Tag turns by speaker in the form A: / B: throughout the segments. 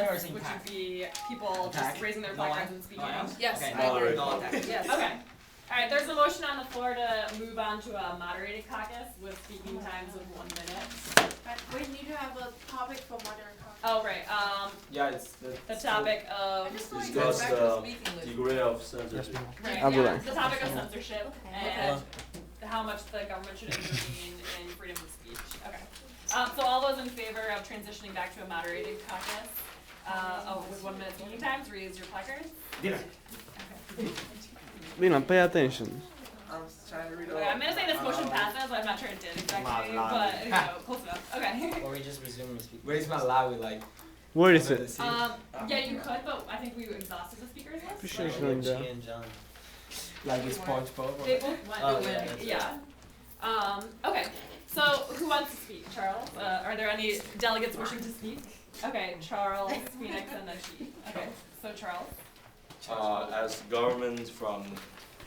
A: or saying
B: would
A: pack?
B: you be people just raising their placards and speaking?
C: Yes,
A: Okay,
C: I agree.
A: no attack.
C: Yes.
B: Okay. All right, there's a motion on the floor to move on to a moderated caucus with speaking times of 1 minute.
C: We need to have a topic for modern caucus.
B: Oh, right,
A: Yeah, it's
B: the topic of,
C: I'm just going to
D: Discuss
C: back to
D: the
C: speaking list.
D: degree of censorship.
B: right,
E: I'll go
B: yeah,
E: back.
B: the topic of censorship and how much the government should intervene in freedom of speech. Okay. So all those in favor of transitioning back to a moderated caucus, with 1 minute speaking times, raise your placards.
A: dinner.
E: Lena, pay attention.
C: I'm trying to read
B: Okay, I'm gonna say this motion passes, I'm not sure it did exactly,
A: Malawi.
B: but, you know, close enough, okay.
F: Or we just resume the speaking.
A: Where's Malawi, like?
E: Where is
A: over
E: it?
A: the sea?
B: Yeah, you could, but I think we exhausted the speakers list.
E: Appreciate
B: so-
E: showing
F: Chi
E: that.
F: and John.
A: Like it's SpongeBob.
B: They both went,
F: Oh, yeah, that's
B: yeah. Okay, so who wants to speak? Charles? Are there any delegates wishing to speak? Okay, Charles, Phoenix, and then she. Okay, so Charles.
D: As government from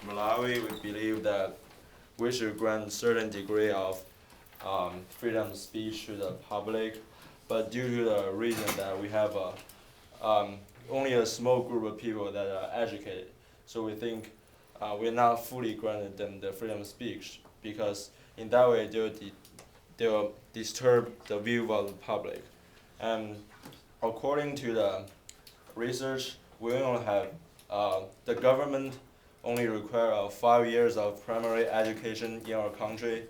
D: Malawi, we believe that we should grant certain degree of freedom of speech to the public, but due to the reason that we have only a small group of people that are educated, so we think we're not fully granted them the freedom of speech, because in that way they'll disturb the view of the public. And according to the research, we only have the government only require 5 years of primary education in our country,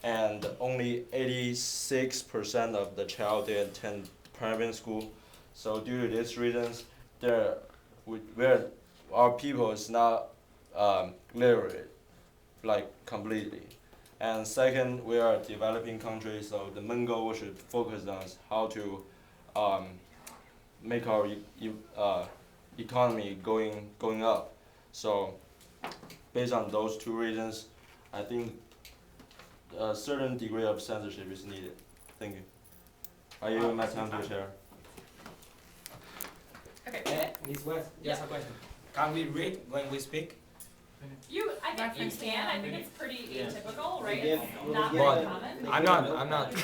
D: and only 86% of the child they attend private school. So due to these reasons, our people is not literate, like completely. And second, we are a developing country, so the main goal we should focus on is how to make our economy going up. So based on those two reasons, I think a certain degree of censorship is needed. Thank you. I yield my time to chair.
B: Okay,
A: Miss West, just a question. Can we read when we speak?
B: I think you can. I think it's pretty atypical, right?
F: Yeah.
B: It's not
A: But
B: very common.
A: I'm not.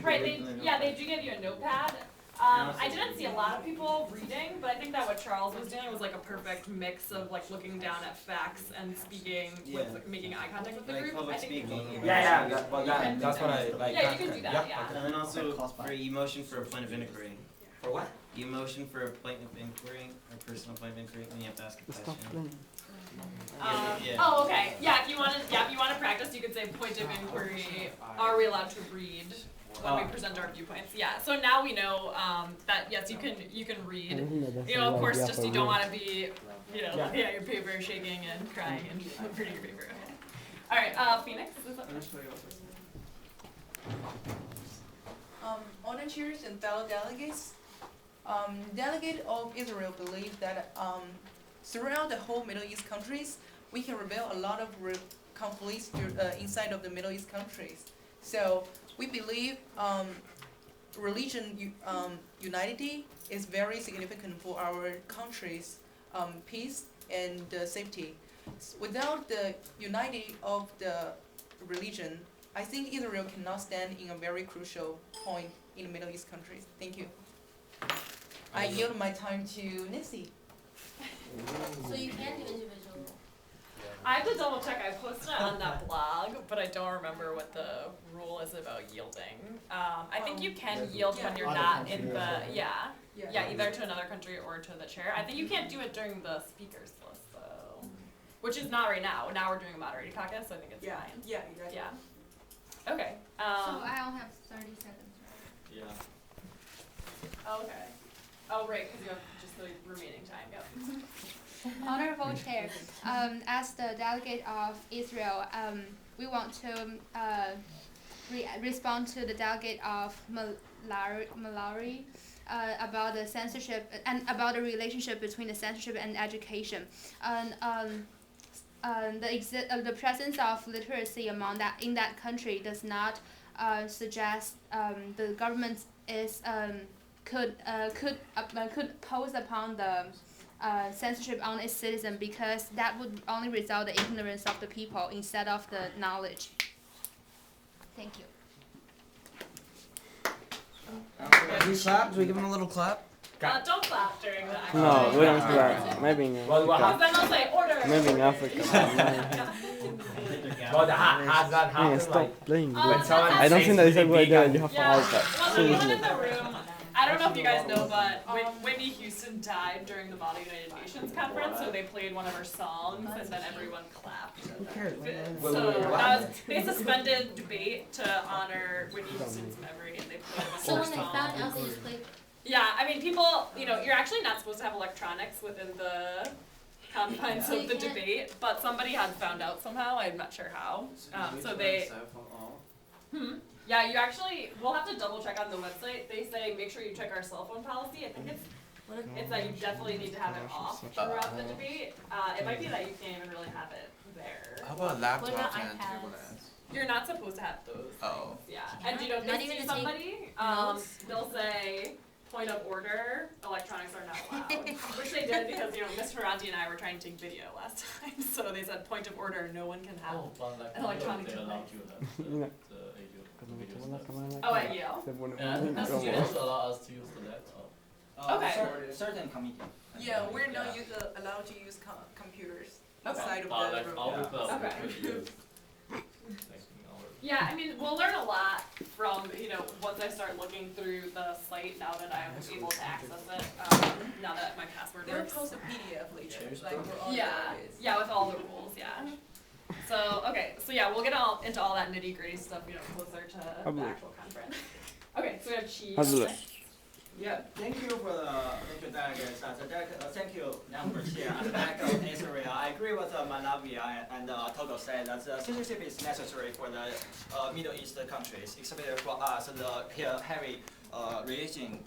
B: Right, they do give you a notepad. I didn't see a lot of people reading, but I think that what Charles was doing was like a perfect mix of like looking down at facts and speaking with like, making eye contact with the
F: Like
B: group.
F: public
B: I think
F: speaking.
A: That's what I like.
B: Yeah, you can do that, yeah.
F: And then also for emotion for a point of inquiry.
A: For what?
F: Emotion for a point of inquiry or personal point of inquiry when you have to ask a
E: Stop
F: question.
E: playing.
F: Yeah.
B: Oh, okay. Yeah, if you want to practice, you could say point of inquiry. Are we allowed to read when we present our viewpoints? Yeah. So now we know that yes, you can read. You know, of course, just you don't want to be, looking at your paper, shaking and crying and reading your paper. Okay. All right, Phoenix. Is up next?
C: Honored chairs and fellow delegates, delegate of Israel believe that throughout the whole Middle East countries, we can reveal a lot of conflicts inside of the Middle East countries. So we believe religion unity is very significant for our country's peace and safety. Without the unity of the religion, I think Israel cannot stand in a very crucial point in the Middle East countries. Thank you. I yield my time to Nancy.
G: So you can do individual.
B: I have to double check. I posted it on that blog, but I don't remember what the rule is about yielding. I think you can yield when you're not in the either to another country or to the chair. I think you can't do it during the speakers list though, which is not right now. Now we're doing a moderated caucus, so I think it's fine.
C: Yeah, exactly.
B: Yeah. Okay.
G: So I only have 30 seconds, right?
D: Yeah.
B: Okay. Oh right, because you have just the remaining time. Yep.
G: Honorable Chair, as the delegate of Israel, we want to respond to the delegate of Malawi about the censorship and about the relationship between the censorship and education. The presence of literacy in that country does not suggest the government is could pose upon the censorship on its citizen, because that would only result in the ignorance of the people instead of the knowledge. Thank you.
A: Do we clap? Do we give him a little clap?
B: Don't clap during the actual.
E: No, we don't clap. Maybe in
A: Well,
B: Because
E: Africa.
B: then they'll say order.
E: Maybe in Africa.
A: Well, has that
E: Man,
A: happened?
E: stop
A: Like,
E: playing,
A: when
E: dude.
A: someone
E: I don't think that is a good idea. You have to
B: Yeah.
E: hide that.
B: Well, the one
E: Seriously.
B: in the room, I don't know if you guys know, but Whitney Houston died during the Model United Nations conference, so they played one of her songs, and then everyone clapped. So that was, they suspended debate to honor Whitney Houston's memory, and they played one
H: So
B: of
H: when
B: her
H: they found out
B: songs.
H: they just played.
B: Yeah, I mean, people, you're actually not supposed to have electronics within the confines of the debate, but somebody had found out somehow. I'm not sure how. So they. Yeah, you actually. We'll have to double check on the website. They say make sure you check our cell phone policy. I think it's that you definitely need to have it off throughout the debate. It might be that you can't even really have it there.
I: How about
H: What about
I: laptops and
H: iPads?
I: tablets?
B: You're not supposed to have those.
I: Oh.
B: Yeah, and you know, if
H: Not
B: they
H: even
B: see
H: to take
B: somebody,
H: notes?
B: they'll say, point of order, electronics are not allowed. Which they did because, Ms. Ferranti and I were trying to take video last time, so they said, point of order, no one can have an electronic device. Oh, at Yale?
F: allow us to use the laptop.
B: Okay.
A: Certain committee.
C: Yeah, we're not allowed to use computers
B: Okay.
C: inside of
F: Like
C: the room.
F: our club,
B: Okay.
F: we could use.
B: Yeah, I mean, we'll learn a lot from, once I start looking through the site now that I'm able to access it, now that my password
C: They'll
B: works.
C: post a PDF later, like for all
B: Yeah,
C: the areas.
B: yeah, with all the rules, yeah. So, okay, so yeah, we'll get into all that nitty gritty stuff, closer to the actual conference. Okay, so we have Chi.
E: Hazle.
A: Yeah, thank you for the delegates. Thank you, members here at the back of Israel. I agree with Malawi and Togo said that censorship is necessary for the Middle East countries, especially for us, the heavy religion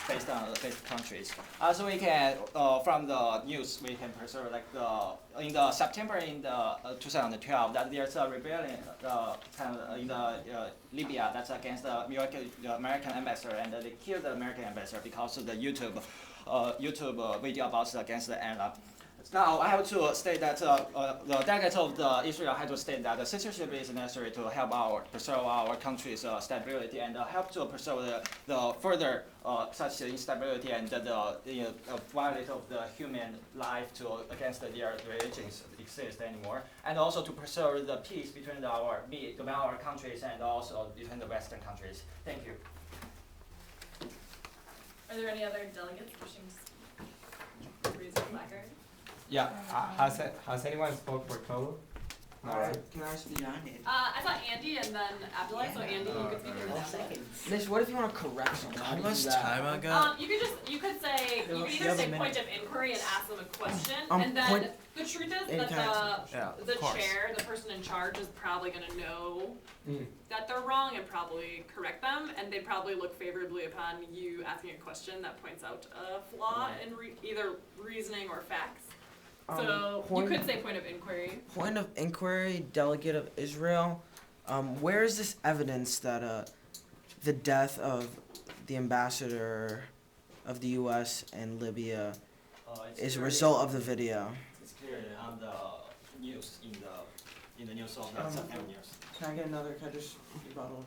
A: based on based countries. So we can, from the news, we can preserve in the September 2012 that there's a rebellion in the Libya that's against the American ambassador, and they killed the American ambassador because of the YouTube video about against the Arab. Now I have to state that the delegates of Israel have to state that the censorship is necessary to help preserve our country's stability and help to preserve the further such instability and the violation of the human life against their religions exist anymore, and also to preserve the peace between our countries and also between the Western countries. Thank you.
B: Are there any other delegates wishing to speak? Raise your placard.
A: Yeah, has anyone spoke for Togo?
J: Can I speak on it?
B: I thought Andy and then Abdullah, so Andy, you could speak for that.
J: Liz, what if you want to correct something?
I: How much time I got?
B: You could either say point of inquiry and ask them a question, and then
J: point-
B: the truth is
J: in
B: that
J: context.
I: Yeah,
B: the
I: of course.
B: chair, the person in charge, is probably gonna know that they're wrong and probably correct them, and they'd probably look favorably upon you asking a question that points out a flaw in either reasoning or facts. So you could say point of inquiry.
J: Point of inquiry, delegate of Israel. Where is this evidence that the death of the ambassador of the U.S. and Libya is a result of the video?
A: It's clear on the news in the news of the September news.
J: Can I get another? Can I just rebuttal?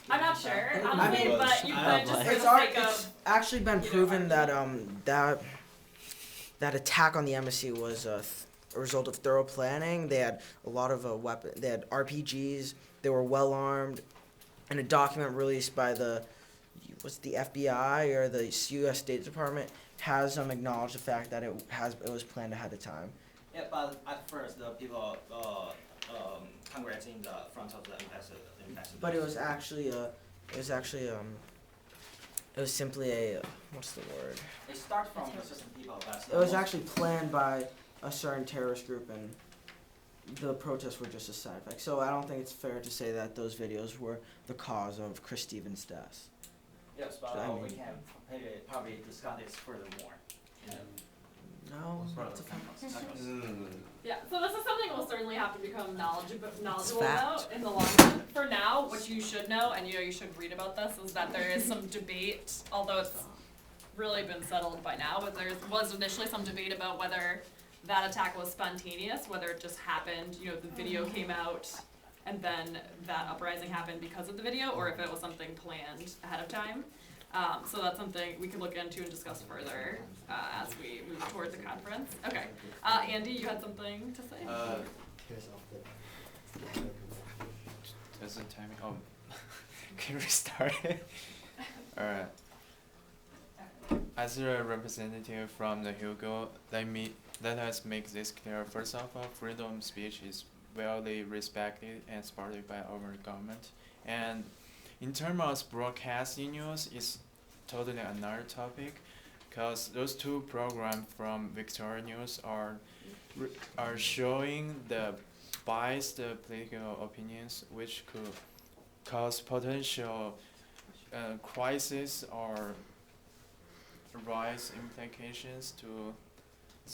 B: I'm not sure,
J: I
B: honestly,
J: mean,
B: but you could just for the
J: It's
B: sake
J: it's
B: of.
J: actually been proven that that attack on the embassy was a result of thorough planning. They had a lot of They had RPGs. They were well armed. And a document released by the FBI or the U.S. State Department has acknowledged the fact that it was planned ahead of time.
A: Yeah, but at first the people congrats in the front of the ambassador.
J: But it was simply a what's the word?
A: It starts from the certain people.
J: It was actually planned by a certain terrorist group, and the protests were just a side effect. So I don't think it's fair to say that those videos were the cause of Chris Stevens' death.
A: Yes, but
J: I mean-
A: we can probably discuss this furthermore.
J: No, it's a fact.
B: Yeah, so this is something we'll certainly have to become knowledgeable
J: fact.
B: about in the long run. For now, what you should know, and you should read about this, is that there is some debate, although it's really been settled by now, but there was initially some debate about whether that attack was spontaneous, whether it just happened, the video came out, and then that uprising happened because of the video, or if it was something planned ahead of time. So that's something we could look into and discuss further as we move toward the conference. Okay. Andy, you had something to say?
H: There's a timing. Oh, can we start? Alright. As a representative from the Hugo, let us make this clear. First of all, freedom of speech is widely respected and supported by our government. And in terms of broadcasting news, it's totally another topic, because those two programs from Victoria News are showing the biased political opinions, which could cause potential crisis or rise implications to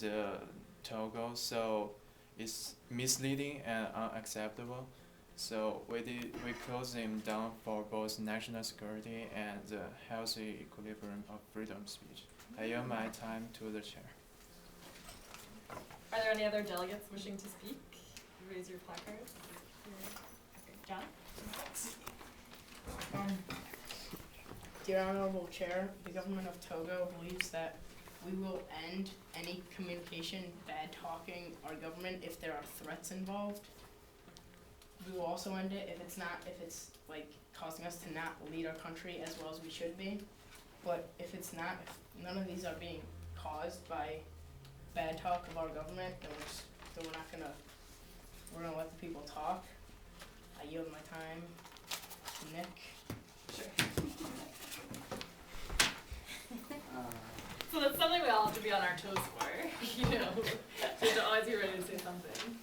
H: the Togo. So it's misleading and unacceptable. So we close them down for both national security and the healthy equilibrium of freedom of speech. I yield my time to the chair.
B: Are there any other delegates wishing to speak? Raise your placards. Okay, John?
I: Dear Honorable Chair, the government of Togo believes that we will end any communication bad talking our government if there are threats involved. We will also end it if it's like causing us to not lead our country as well as we should be. But if none of these are being caused by bad talk of our government, then we're gonna let the people talk. I yield my time to Nick.
B: So that's something we all have to be on our toes for, you know. We have to always be ready to say something.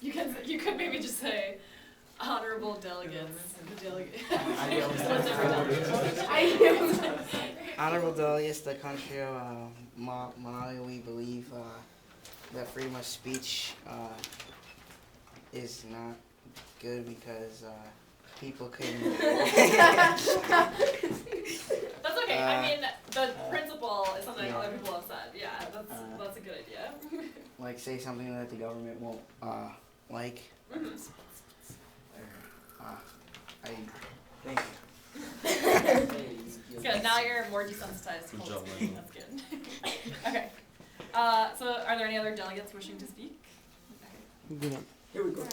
B: You could maybe just say honorable delegates. The delegate.
K: Honorable delegates, the country of Malawi, we believe that freedom of speech is not good because people can.
B: That's okay. I mean, the principle is something other people have said. Yeah, that's a good idea.
K: Like say something that the government won't like. Thank you.
B: Good. Now you're more desensitized.
D: Good job,
B: That's good. Okay. So are there any other delegates wishing to speak?
E: Here we go.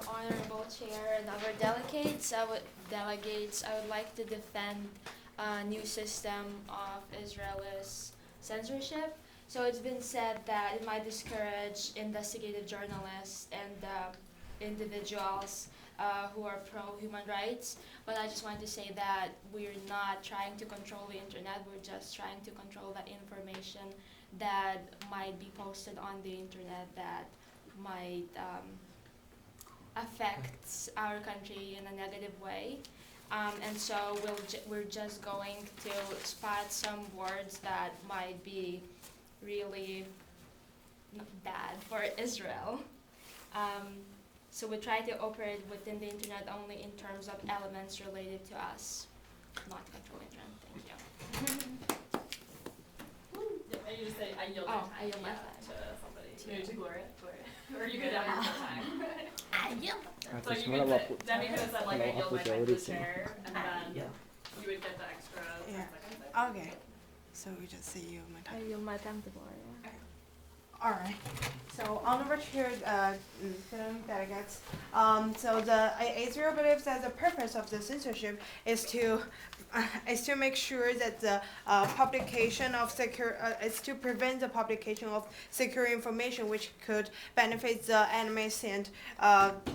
L: Honorable Chair and other delegates, I would like to defend a new system of Israel's censorship. So it's been said that it might discourage investigative journalists and individuals who are pro-human rights. But I just want to say that we're not trying to control the internet, we're just trying to control that information that might be posted on the internet that might affect our country in a negative way. And so we're just going to spot some words that might be really bad for Israel. So we try to operate within the internet only in terms of elements related to us, not control internet. Thank you.
B: And you just say, I yield my time.
L: I yield my time.
B: To somebody. Maybe to Gloria. Or you could have your time.
L: I yield.
B: So you could say, Demi could have said like, I yield my time to the chair, and then you would get the extra 10 seconds.
M: Okay. So we just say you my time.
L: I yield my time to Gloria.
M: All right. So honorable chair, delegates. So Israel believes that the purpose of the censorship is to make sure that the publication of is to prevent the publication of secure information which could benefit the enemies and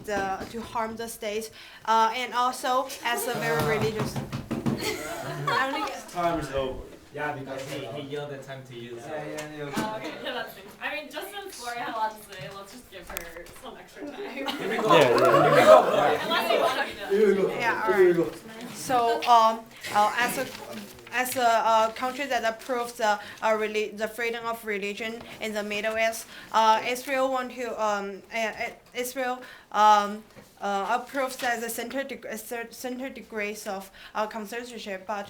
M: to harm the state, and also as a very religious.
D: Time is over.
F: Yeah, because he yielded time to you. So.
B: Okay, yeah, that's things. I mean, just since Gloria had a lot to say, let's just give her some extra time.
F: Here we go. Yeah.
B: Unless you want to be done.
F: Here we go.
M: Yeah, all right. So, as a country that approves the freedom of religion in the Middle East, Israel approves as a center degrees of censorship, but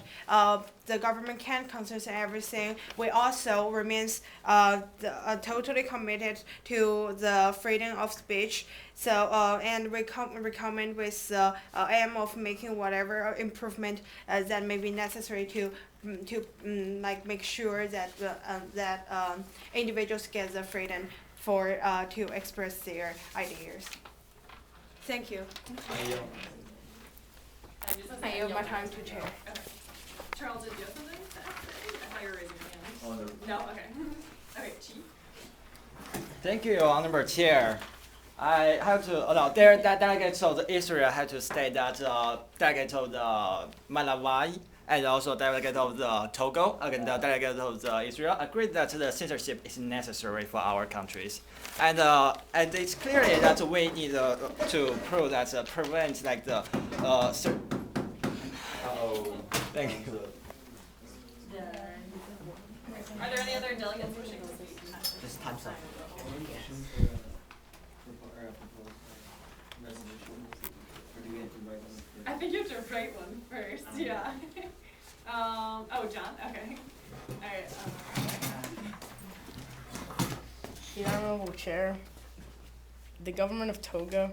M: the government can't censor everything. We also remains totally committed to the freedom of speech. So and we recommend with the aim of making whatever improvement that may be necessary to like make sure that individuals get the freedom for to express their ideas. Thank you. I yield my time to chair.
B: Okay. Charles, did you have something to say? I thought you were raising your hand.
A: Oh,
B: No? Okay. Okay, Chief.
A: Thank you, Honorable Chair. I have to, there delegates of Israel have to state that delegate of the Malawi and also delegate of the Togo and the delegate of the Israel agreed that the censorship is necessary for our countries. And it's clearly that we need to prove that prevent like the Thank you.
B: Are there any other delegates wishing to speak?
A: Just time's up.
B: I think you have to write one first, yeah. Oh, John, okay. Alright,
I: The Honorable Chair, the government of Togo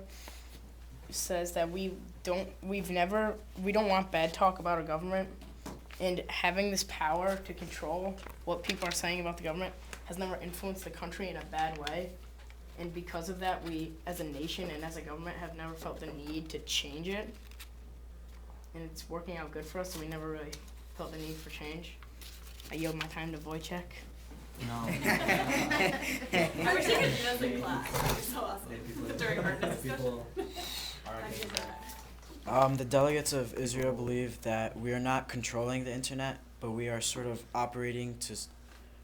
I: says that we don't want bad talk about our government, and having this power to control what people are saying about the government has never influenced the country in a bad way. And because of that, we as a nation and as a government have never felt the need to change it. And it's working out good for us, so we never really felt the need for change. I yield my time to Wojciech.
A: No.
B: I wish I could do this in class. That would be so awesome. During our discussion.
J: The delegates of Israel believe that we are not controlling the internet, but we are sort of operating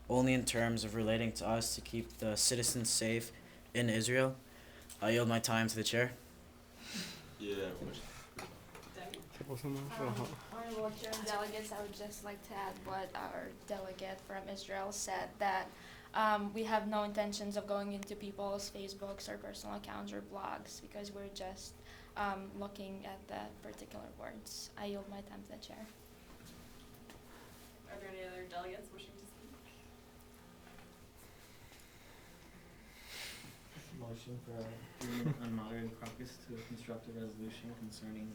J: only in terms of relating to us to keep the citizens safe in Israel. I yield my time to the chair.
D: Yeah.
L: Honorable Chair and delegates, I would just like to add what our delegate from Israel said, that we have no intentions of going into people's Facebooks or personal accounts or blogs because we're just looking at the particular words. I yield my time to the chair.
B: Are there any other delegates wishing to speak?
F: Motion for an unmoderated caucus to construct a resolution concerning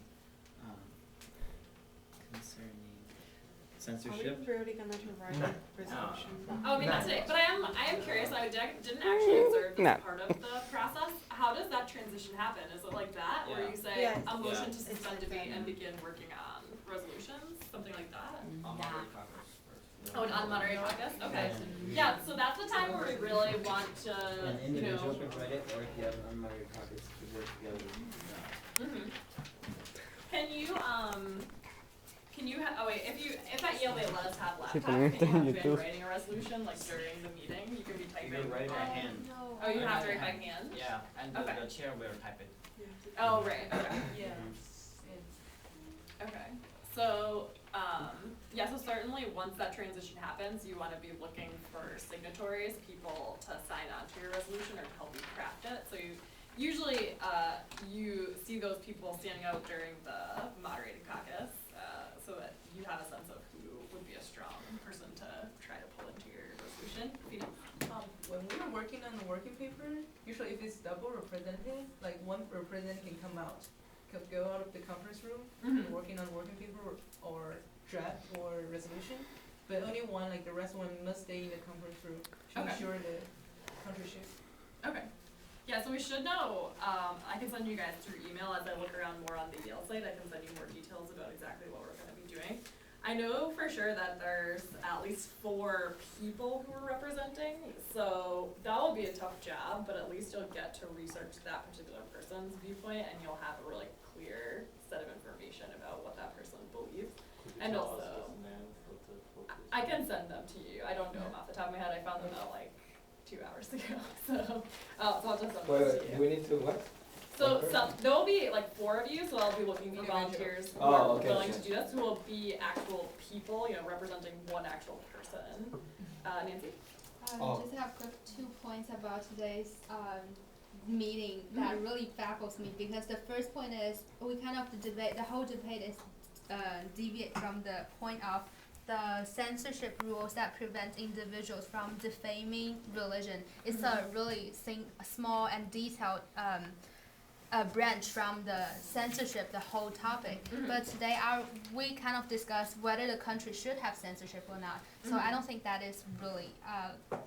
F: censorship.
M: Are we really gonna write a resolution?
B: Oh, I mean, not today, but I am curious. I didn't actually observe this part of the process. How does that transition happen? Is it like that, where you say a motion to suspend debate and begin working on resolutions, something like that? Oh, an unmoderated caucus? Okay. Yeah, so that's the time where we really want to,
F: An individual can write it, or if you have an unmoderated caucus to work together.
B: Can you oh wait, if at Yale they let us have laptops, can you begin writing a resolution, like during the meeting, you can be typing?
A: You can write by hand.
B: Oh, you have to write by hand?
A: Yeah, and the chair will type it.
B: Oh, right, okay. Okay, so, so certainly once that transition happens, you wanna be looking for signatories, people to sign on to your resolution or to help you craft it, so usually, you see those people standing out during the moderated caucus, so that you have a sense of who would be a strong person to try to pull into your resolution.
C: When we were working on the working paper, usually if it's double represented, like one representative can come out, go out of the conference room, working on working paper or draft or resolution, but only one, like the rest one must stay in the conference room to ensure the country shift.
B: Okay. Yeah, so we should know, I can send you guys through email as I look around more on the Yale site, I can send you more details about exactly what we're gonna be doing. I know for sure that there's at least 4 people who are representing, so that will be a tough job, but at least you'll get to research that particular person's viewpoint and you'll have a really clear set of information about what that person believes. And also, I can send them to you, I don't know them off the top of my head, I found them out like 2 hours ago, so I'll just send those to you.
F: We need to what?
B: So there will be like 4 of you, so I'll be looking for volunteers who are willing to do this, who will be actual people, representing one actual person. Nancy?
G: Just have quick 2 points about today's meeting that really baffles me, because the first point is we kind of the whole debate is deviate from the point of the censorship rules that prevent individuals from defaming religion. It's a really small and detailed branch from the censorship, the whole topic. But today we kind of discussed whether the country should have censorship or not. So I don't think that is really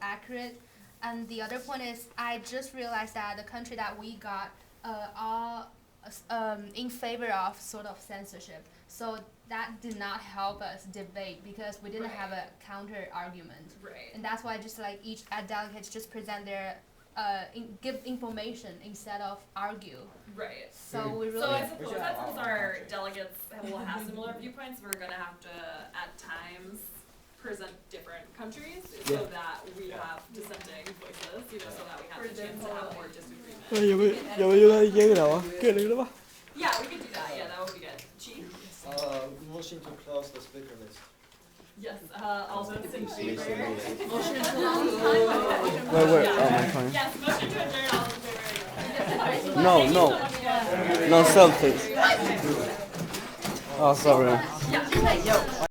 G: accurate. And the other point is, I just realized that the country that we got are in favor of sort of censorship. So that did not help us debate, because we didn't have a counter argument.
B: Right.
G: And that's why just like each delegates just present their give information instead of argue.
B: Right.
G: So we really.
B: So I suppose that since our delegates will have similar viewpoints, we're gonna have to at times present different countries so that we have dissenting voices, so that we have the chance to have more disagreement. Yeah, we could do that. Yeah, that would be good. Chief?
A: Motion to close the speaker list.
B: Yes, all those in favor?
C: Motion to
E: Wait,
B: Yes, motion to adjourn, all in favor?
E: No, selfie. Oh, sorry.
B: Yeah.